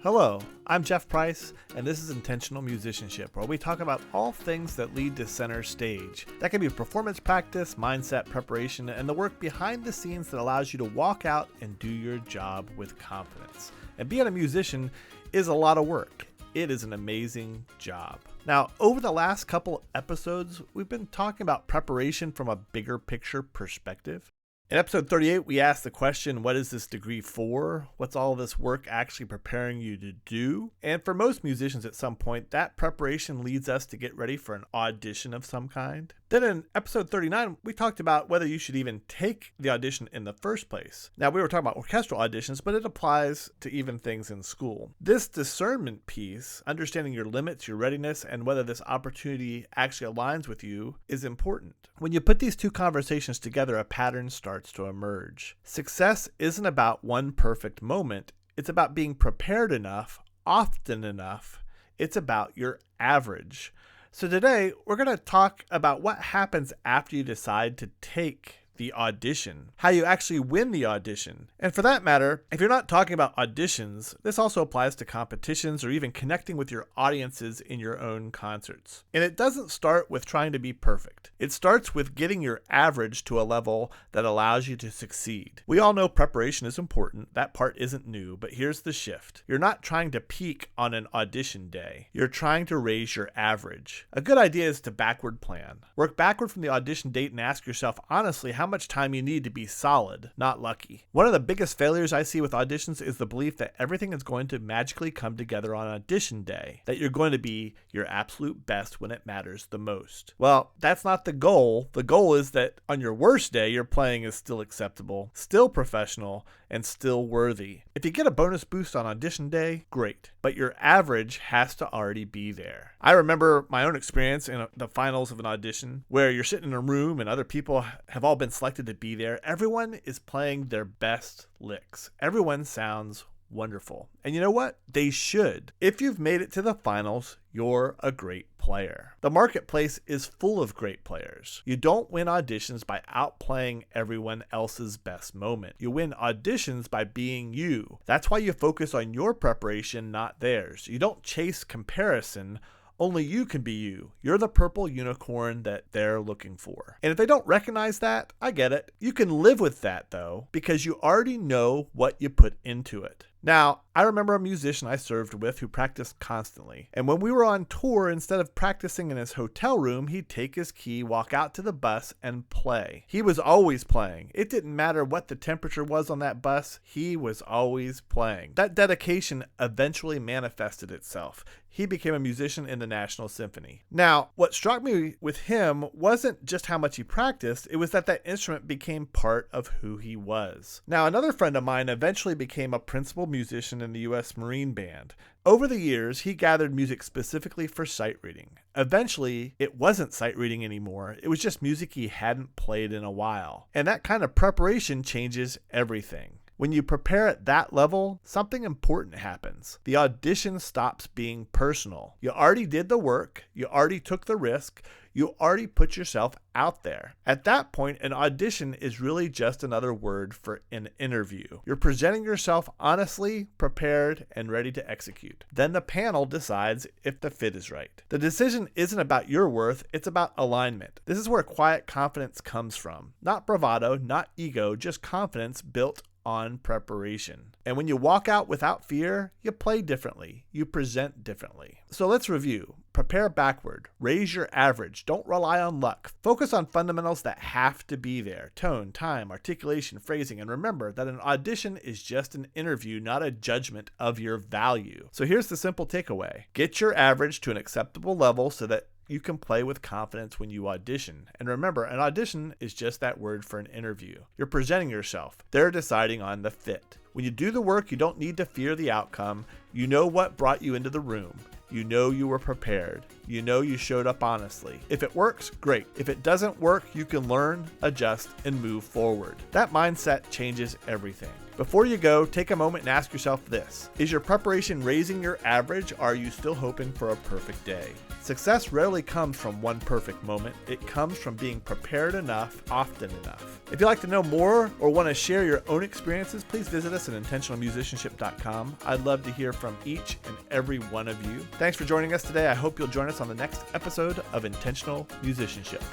Hello, I'm Jeff Price, and this is Intentional Musicianship, where we talk about all things that lead to center stage. That can be performance practice, mindset preparation, and the work behind the scenes that allows you to walk out and do your job with confidence. And being a musician is a lot of work. It is an amazing job. Now, over the last couple episodes, we've been talking about preparation from a bigger picture perspective. In episode 38, we asked the question, what is this degree for? What's all this work actually preparing you to do? And for most musicians at some point, that preparation leads us to get ready for an audition of some kind. Then in episode 39, we talked about whether you should even take the audition in the first place. Now, we were talking about orchestral auditions, but it applies to even things in school. This discernment piece, understanding your limits, your readiness, and whether this opportunity actually aligns with you is important. When you put these two conversations together, a pattern starts to emerge. Success isn't about one perfect moment. It's about being prepared enough, often enough. It's about your average. So today, we're going to talk about what happens after you decide to take the audition, how you actually win the audition. And for that matter, if you're not talking about auditions, this also applies to competitions or even connecting with your audiences in your own concerts. And it doesn't start with trying to be perfect. It starts with getting your average to a level that allows you to succeed. We all know preparation is important. That part isn't new, but here's the shift. You're not trying to peak on an audition day. You're trying to raise your average. A good idea is to backward plan. Work backward from the audition date and ask yourself honestly how much time you need to be solid, not lucky. One of the biggest failures I see with auditions is the belief that everything is going to magically come together on audition day, that you're going to be your absolute best when it matters the most. Well, that's not the goal. The goal is that on your worst day, your playing is still acceptable, still professional, and still worthy. If you get a bonus boost on audition day, great, but your average has to already be there. I remember my own experience in the finals of an audition where you're sitting in a room and other people have all been selected to be there. Everyone is playing their best licks. Everyone sounds wonderful. And you know what? They should. If you've made it to the finals, you're a great player. The marketplace is full of great players. You don't win auditions by outplaying everyone else's best moment. You win auditions by being you. That's why you focus on your preparation, not theirs. You don't chase comparison. Only you can be you. You're the purple unicorn that they're looking for. And if they don't recognize that, I get it. You can live with that though, because you already know what you put into it. Now, I remember a musician I served with who practiced constantly. And when we were on tour, instead of practicing in his hotel room, he'd take his key, walk out to the bus, and play. He was always playing. It didn't matter what the temperature was on that bus, he was always playing. That dedication eventually manifested itself. He became a musician in the National Symphony. Now, what struck me with him wasn't just how much he practiced, it was that that instrument became part of who he was. Now, another friend of mine eventually became a principal musician in the U.S. Marine Band. Over the years, he gathered music specifically for sight reading. Eventually, it wasn't sight reading anymore. It was just music he hadn't played in a while. And that kind of preparation changes everything. When you prepare at that level, something important happens. The audition stops being personal. You already did the work. You already took the risk. You already put yourself out there. At that point, an audition is really just another word for an interview. You're presenting yourself honestly, prepared, and ready to execute. Then the panel decides if the fit is right. The decision isn't about your worth, it's about alignment. This is where quiet confidence comes from. Not bravado, not ego, just confidence built on preparation. And when you walk out without fear, you play differently. You present differently. So let's review. Prepare backward. Raise your average. Don't rely on luck. Focus on fundamentals that have to be there. Tone, time, articulation, phrasing. And remember that an audition is just an interview, not a judgment of your value. So here's the simple takeaway. Get your average to an acceptable level so that you can play with confidence when you audition. And remember, an audition is just that word for an interview. You're presenting yourself. They're deciding on the fit. When you do the work, you don't need to fear the outcome. You know what brought you into the room. You know you were prepared. you know you showed up honestly. If it works, great. If it doesn't work, you can learn, adjust, and move forward. That mindset changes everything. Before you go, take a moment and ask yourself this. Is your preparation raising your average, or are you still hoping for a perfect day? Success rarely comes from one perfect moment. It comes from being prepared enough, often enough. If you'd like to know more or want to share your own experiences, please visit us at intentionalmusicianship.com. I'd love to hear from each and every one of you. Thanks for joining us today. I hope you'll join us on the next episode of Intentional Musicianship.